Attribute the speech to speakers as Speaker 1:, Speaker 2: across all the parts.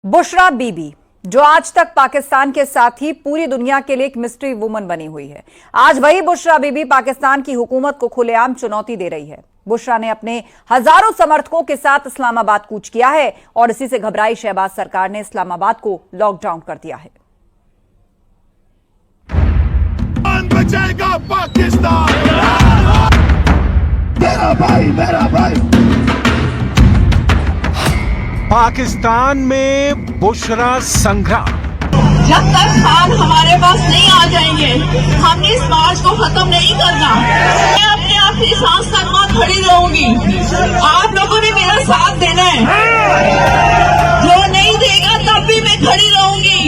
Speaker 1: बुशरा बीबी, जो आज तक पाकिस्तान के साथ ही पूरी दुनिया के लिए एक मिस्ट्री वुमन बनी हुई है, आज वही बुशरा बीबी पाकिस्तान की हुकूमत को खुलेआम चुनौती दे रही है। बुशरा ने अपने हजारों समर्थकों के साथ इस्लामाबाद कूच किया है और इसी से घबराई शहबाज सरकार ने इस्लामाबाद को लॉकडाउन कर दिया है।
Speaker 2: बचाएगा पाकिस्तान, मेरा भाई।
Speaker 3: पाकिस्तान में बुशरा संग्राम।
Speaker 4: जब तक खान हमारे पास नहीं आ जाएंगे, हमने इस मार्च को खत्म नहीं करना। मैं अपने आखिरी सांस तक वहाँ खड़ी रहूंगी। आप लोगों ने मेरा साथ देना है, जो नहीं देगा तब भी मैं खड़ी रहूंगी।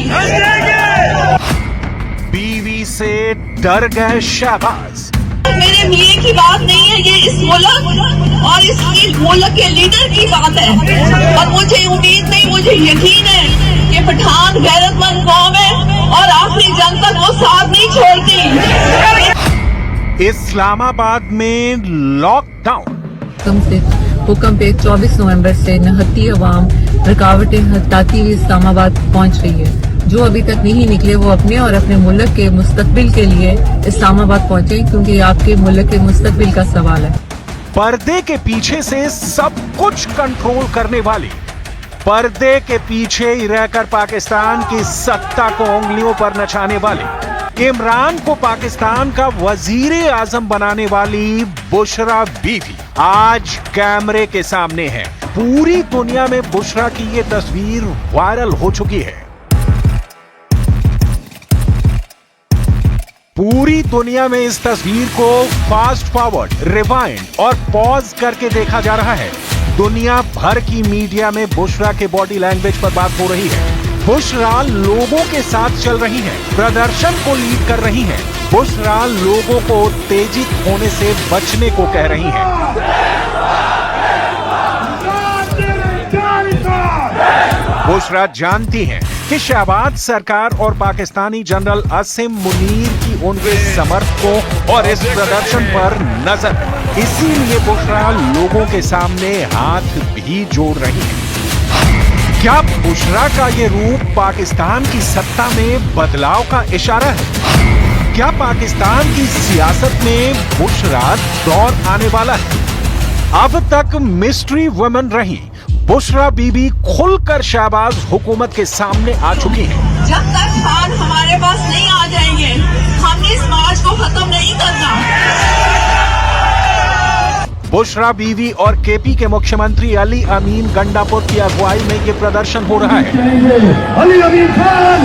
Speaker 3: बीवी से डर गए शहबाज।
Speaker 4: मेरे मियाँ की बात नहीं है, ये इस मुल्क और इस मुल्क के लीडर की बात है। और मुझे उम्मीद नहीं, मुझे यकीन है कि पठान गैरतमंद कौम है और आखिरी जंग तक वो साथ नहीं छोड़ती।
Speaker 3: इस्लामाबाद में लॉकडाउन
Speaker 5: से हुक्म पे 24 नवंबर से नहत्ती अवाम रुकावटें हटाती हुई इस्लामाबाद पहुंच रही है। जो अभी तक नहीं निकले वो अपने और अपने मुल्क के मुस्तकबिल के लिए इस्लामाबाद पहुंचे, क्योंकि आपके मुल्क के मुस्तकबिल का सवाल है।
Speaker 3: पर्दे के पीछे से सब कुछ कंट्रोल करने वाली, पर्दे के पीछे ही रहकर पाकिस्तान की सत्ता को उंगलियों पर नचाने वाली, इमरान को पाकिस्तान का वजीर आजम बनाने वाली बुशरा बीवी आज कैमरे के सामने है। पूरी दुनिया में बुशरा की ये तस्वीर वायरल हो चुकी है। पूरी दुनिया में इस तस्वीर को फास्ट फॉरवर्ड, रिवाइंड और पॉज करके देखा जा रहा है। दुनिया भर की मीडिया में बुशरा के बॉडी लैंग्वेज पर बात हो रही है। बुशरा लोगों के साथ चल रही है, प्रदर्शन को लीड कर रही है। बुशरा लोगों को उत्तेजित होने से बचने को कह रही है। बुशरा जानती हैं कि शहबाज सरकार और पाकिस्तानी जनरल असीम मुनीर की उनके समर्थकों और इस प्रदर्शन पर नजर है। इसीलिए बुशरा लोगों के सामने हाथ भी जोड़ रही है। क्या बुशरा का ये रूप पाकिस्तान की सत्ता में बदलाव का इशारा है? क्या पाकिस्तान की सियासत में बुशरा दौर आने वाला है? अब तक मिस्ट्री वुमन रही बुशरा बीबी खुलकर शहबाज हुकूमत के सामने आ चुकी है।
Speaker 4: जब तक खान हमारे पास नहीं आ जाएंगे, हमने इस मार्च को खत्म नहीं करना।
Speaker 3: बुशरा बीवी और केपी के मुख्यमंत्री अली अमीन गंडापुर की अगुवाई में ये प्रदर्शन हो रहा है।
Speaker 2: अली अमीन खान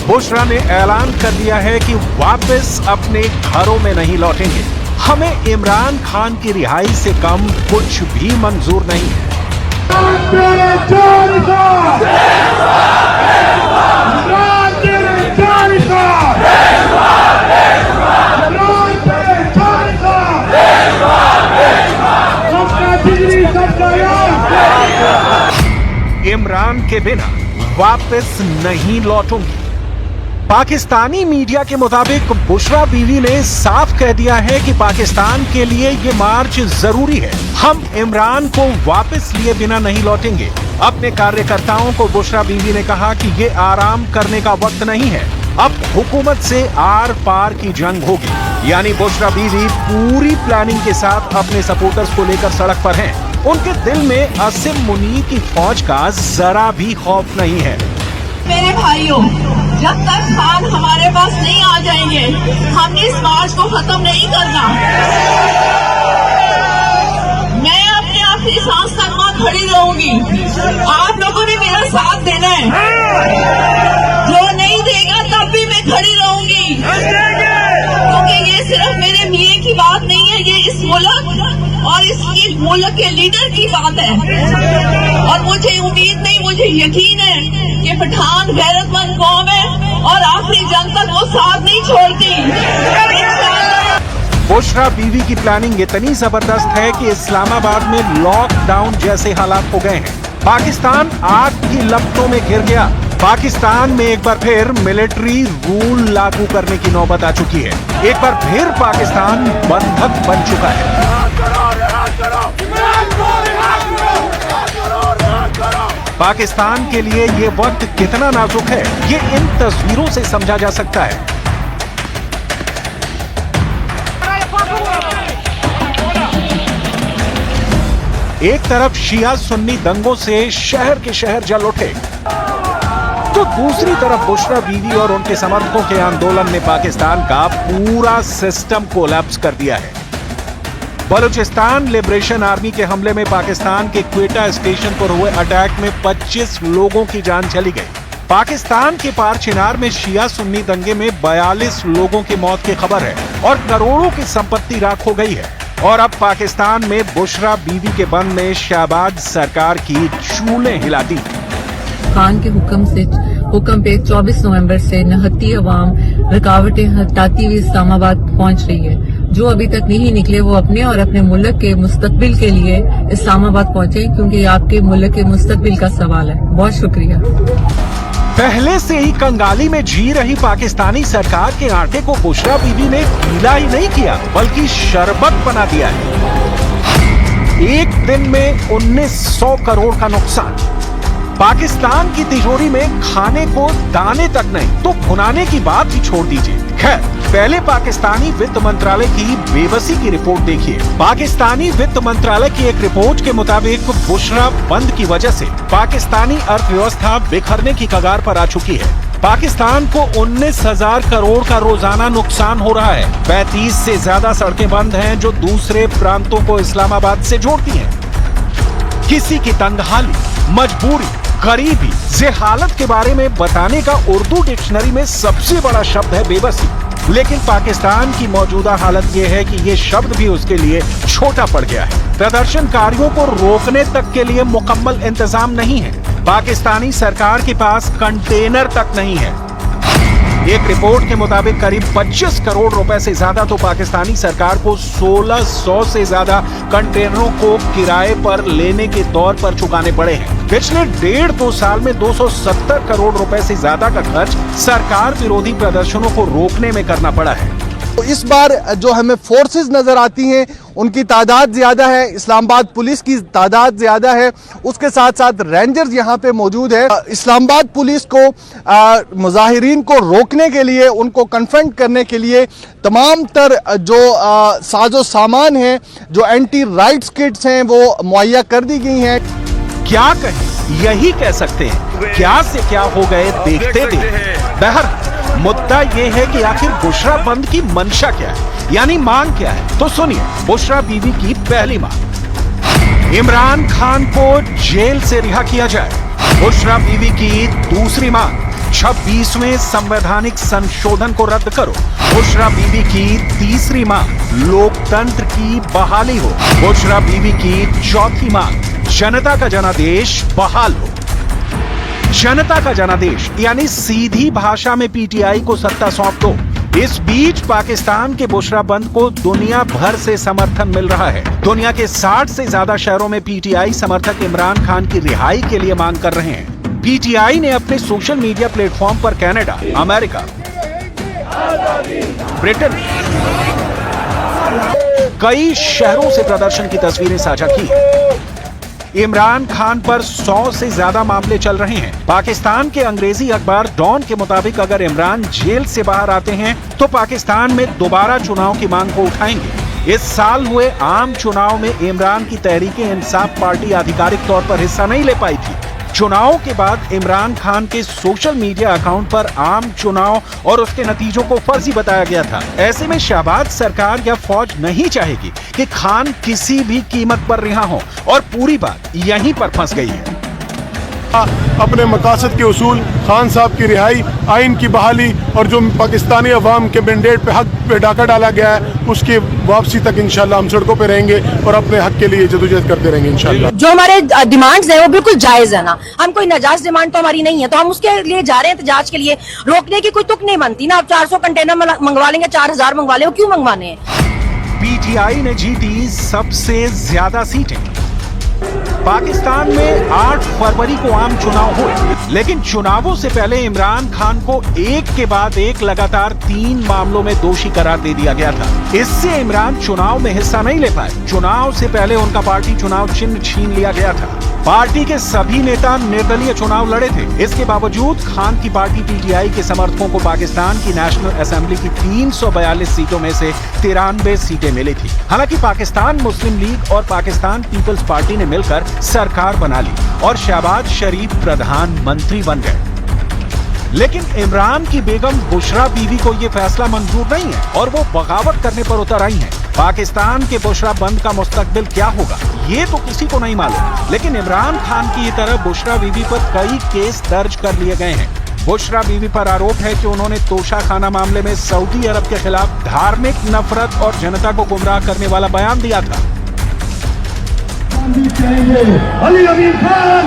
Speaker 3: बुशरा ने ऐलान कर दिया है कि वापस अपने घरों में नहीं लौटेंगे। हमें इमरान खान की रिहाई से कम कुछ भी मंजूर नहीं है। इमरान के बिना वापस नहीं लौटूंगी। पाकिस्तानी मीडिया के मुताबिक बुशरा बीवी ने साफ कह दिया है कि पाकिस्तान के लिए ये मार्च जरूरी है। हम इमरान को वापस लिए बिना नहीं लौटेंगे। अपने कार्यकर्ताओं को बुशरा बीवी ने कहा कि ये आराम करने का वक्त नहीं है, अब हुकूमत से आर पार की जंग होगी। यानी बुशरा बीवी पूरी प्लानिंग के साथ अपने सपोर्टर्स को लेकर सड़क पर हैं। उनके दिल में असीम मुनीर की फौज का जरा भी खौफ नहीं है।
Speaker 4: मेरे भाइयों, जब तक खान हमारे पास नहीं आ जाएंगे, हमने इस मार्च को खत्म नहीं करना। मैं अपने आखिरी सांस तक वहाँ खड़ी रहूंगी। आप लोगों ने मेरा साथ देना है, जो नहीं देगा तब भी मैं खड़ी रहूंगी। क्योंकि ये सिर्फ मेरे मियाँ की बात नहीं है, ये इस मुल्क और इस मुल्क के लीडर की बात है। और मुझे उम्मीद नहीं, मुझे यकीन है कि पठान गैरतमंद कौम है और आखिरी जंग तक वो साथ नहीं छोड़ती।
Speaker 3: बुशरा बीवी की प्लानिंग इतनी जबरदस्त है कि इस्लामाबाद में लॉकडाउन जैसे हालात हो गए हैं। पाकिस्तान आग की लपटों में घिर गया। पाकिस्तान में एक बार फिर मिलिट्री रूल लागू करने की नौबत आ चुकी है। एक बार फिर पाकिस्तान बंधक बन चुका है। पाकिस्तान के लिए ये वक्त कितना नाजुक है, ये इन तस्वीरों से समझा जा सकता है। एक तरफ शिया सुन्नी दंगों से शहर के शहर जल उठे, तो दूसरी तरफ बुशरा बीवी और उनके समर्थकों के आंदोलन ने पाकिस्तान का पूरा सिस्टम कोलैप्स कर दिया है। बलूचिस्तान लिबरेशन आर्मी के हमले में पाकिस्तान के क्वेटा स्टेशन पर हुए अटैक में 25 लोगों की जान चली गई। पाकिस्तान के पार चिनार में शिया सुन्नी दंगे में 42 लोगों की मौत की खबर है और करोड़ों की संपत्ति राख हो गई है। और अब पाकिस्तान में बुशरा बीवी के बंद ने शहबाज सरकार की चूलें हिला दी।
Speaker 5: खान के हुक्म पे 24 नवंबर से नहत्ती अवाम रुकावटें हटाती हुई इस्लामाबाद पहुंच रही है। जो अभी तक नहीं निकले वो अपने और अपने मुल्क के मुस्तकबिल के लिए इस्लामाबाद पहुंचे, क्योंकि आपके मुल्क के मुस्तकबिल का सवाल है। बहुत शुक्रिया।
Speaker 3: पहले से ही कंगाली में जी रही पाकिस्तानी सरकार के आटे को बुशरा बीवी ने गीला ही नहीं किया, बल्कि शरबत बना दिया है। एक दिन में 1900 करोड़ का नुकसान। पाकिस्तान की तिजोरी में खाने को दाने तक नहीं तो भुनाने की बात ही छोड़ दीजिए। खैर, पहले पाकिस्तानी वित्त मंत्रालय की बेबसी की रिपोर्ट देखिए। पाकिस्तानी वित्त मंत्रालय की एक रिपोर्ट के मुताबिक बुशरा बंद की वजह से पाकिस्तानी अर्थव्यवस्था बिखरने की कगार पर आ चुकी है। पाकिस्तान को 19,000 करोड़ का रोजाना नुकसान हो रहा है। 35 से ज्यादा सड़कें बंद हैं जो दूसरे प्रांतों को इस्लामाबाद से जोड़ती हैं। किसी की तंगहाली, मजबूरी, गरीबी, जेहालत के बारे में बताने का उर्दू डिक्शनरी में सबसे बड़ा शब्द है बेबसी। लेकिन पाकिस्तान की मौजूदा हालत यह है कि ये शब्द भी उसके लिए छोटा पड़ गया है। प्रदर्शनकारियों को रोकने तक के लिए मुकम्मल इंतजाम नहीं है। पाकिस्तानी सरकार के पास कंटेनर तक नहीं है। एक रिपोर्ट के मुताबिक करीब 25 करोड़ रुपए से ज्यादा तो पाकिस्तानी सरकार को 1600 से ज्यादा कंटेनरों को किराए पर लेने के तौर पर चुकाने पड़े हैं। पिछले 1.5-2 साल में 270 करोड़ रुपए से ज्यादा का खर्च सरकार विरोधी प्रदर्शनों को रोकने में करना पड़ा है।
Speaker 6: तो इस बार जो हमें फोर्सेस नजर आती हैं उनकी तादाद ज्यादा है, इस्लामाबाद पुलिस की तादाद ज्यादा है, उसके साथ साथ रेंजर्स यहाँ पे मौजूद है। इस्लामाबाद पुलिस को मुजाहिरीन को रोकने के लिए, उनको कन्फ्रंट करने के लिए तमाम तर जो साजो सामान है, जो एंटी राइट्स किट्स हैं, वो मुहैया कर दी गई हैं।
Speaker 3: क्या कहें, यही कह सकते हैं, क्या से क्या हो गए देखते देखते। बहर मुद्दा ये है कि आखिर बुशरा बंद की मंशा क्या है, यानी मांग क्या है। तो सुनिए बुशरा बीवी की पहली मांग। इमरान खान को जेल से रिहा किया जाए। बुशरा बीवी की दूसरी मांग, 26वें संवैधानिक संशोधन को रद्द करो। बुशरा बीवी की तीसरी मांग, लोकतंत्र की बहाली हो। बुशरा बीवी की चौथी मांग, जनता का जनादेश बहाल हो। जनता का जनादेश यानी सीधी भाषा में पीटीआई को सत्ता सौंप दो। इस बीच पाकिस्तान के बुशरा बंद को दुनिया भर से समर्थन मिल रहा है। दुनिया के 60 से ज्यादा शहरों में पीटीआई समर्थक इमरान खान की रिहाई के लिए मांग कर रहे हैं। पीटीआई ने अपने सोशल मीडिया प्लेटफॉर्म पर कनाडा, अमेरिका, ब्रिटेन, कई शहरों से प्रदर्शन की तस्वीरें साझा की। इमरान खान पर 100 से ज्यादा मामले चल रहे हैं। पाकिस्तान के अंग्रेजी अखबार डॉन के मुताबिक अगर इमरान जेल से बाहर आते हैं तो पाकिस्तान में दोबारा चुनाव की मांग को उठाएंगे। इस साल हुए आम चुनाव में इमरान की तहरीके इंसाफ पार्टी आधिकारिक तौर पर हिस्सा नहीं ले पाई थी। चुनाव के बाद इमरान खान के सोशल मीडिया अकाउंट पर आम चुनाव और उसके नतीजों को फर्जी बताया गया था। ऐसे में शहबाज सरकार या फौज नहीं चाहेगी कि खान किसी भी कीमत पर रिहा हो और पूरी बात यहीं पर फंस गई है।
Speaker 7: अपने मकासद के उसूल, खान साहब की रिहाई, आइन की बहाली और जो पाकिस्तानी अवाम के मैंडेट पे हक पे डाका डाला गया है उसकी वापसी तक इंशाल्लाह हम सड़कों पे रहेंगे और अपने हक के लिए जदोजहद करते रहेंगे इंशाल्लाह।
Speaker 8: जो हमारे डिमांड्स हैं वो बिल्कुल जायज है ना, हम कोई नाजायज डिमांड तो हमारी नहीं है, तो हम उसके लिए जा रहे हैं एहतजाज के लिए। रोकने की कोई तुक नहीं बनती ना। आप 400 कंटेनर मंगवा लेंगे, 4000 मंगवा ले, क्यों मंगवाने हैं।
Speaker 3: पीटीआई ने जीती सबसे ज्यादा सीटें। पाकिस्तान में 8 फरवरी को आम चुनाव हुए, लेकिन चुनावों से पहले इमरान खान को एक के बाद एक लगातार 3 मामलों में दोषी करार दे दिया गया था। इससे इमरान चुनाव में हिस्सा नहीं ले पाए। चुनाव से पहले उनका पार्टी चुनाव चिन्ह छीन लिया गया था। पार्टी के सभी नेता निर्दलीय चुनाव लड़े थे। इसके बावजूद खान की पार्टी पीटीआई के समर्थकों को पाकिस्तान की नेशनल असेंबली की 342 सीटों में से 93 सीटें मिली थी। हालांकि पाकिस्तान मुस्लिम लीग और पाकिस्तान पीपल्स पार्टी ने मिलकर सरकार बना ली और शहबाज शरीफ प्रधानमंत्री बन गए। लेकिन इमरान की बेगम बुशरा बीवी को यह फैसला मंजूर नहीं है और वो बगावत करने पर उतर आई हैं। पाकिस्तान के बुशरा बंद का मुस्तकबिल क्या होगा ये तो किसी को नहीं मालूम, लेकिन इमरान खान की तरह बुशरा बीवी पर कई केस दर्ज कर लिए गए हैं। बुशरा बीवी पर आरोप है कि उन्होंने तोशाखाना मामले में सऊदी अरब के खिलाफ धार्मिक नफरत और जनता को गुमराह करने वाला बयान दिया था।
Speaker 2: Ali Amin Khan,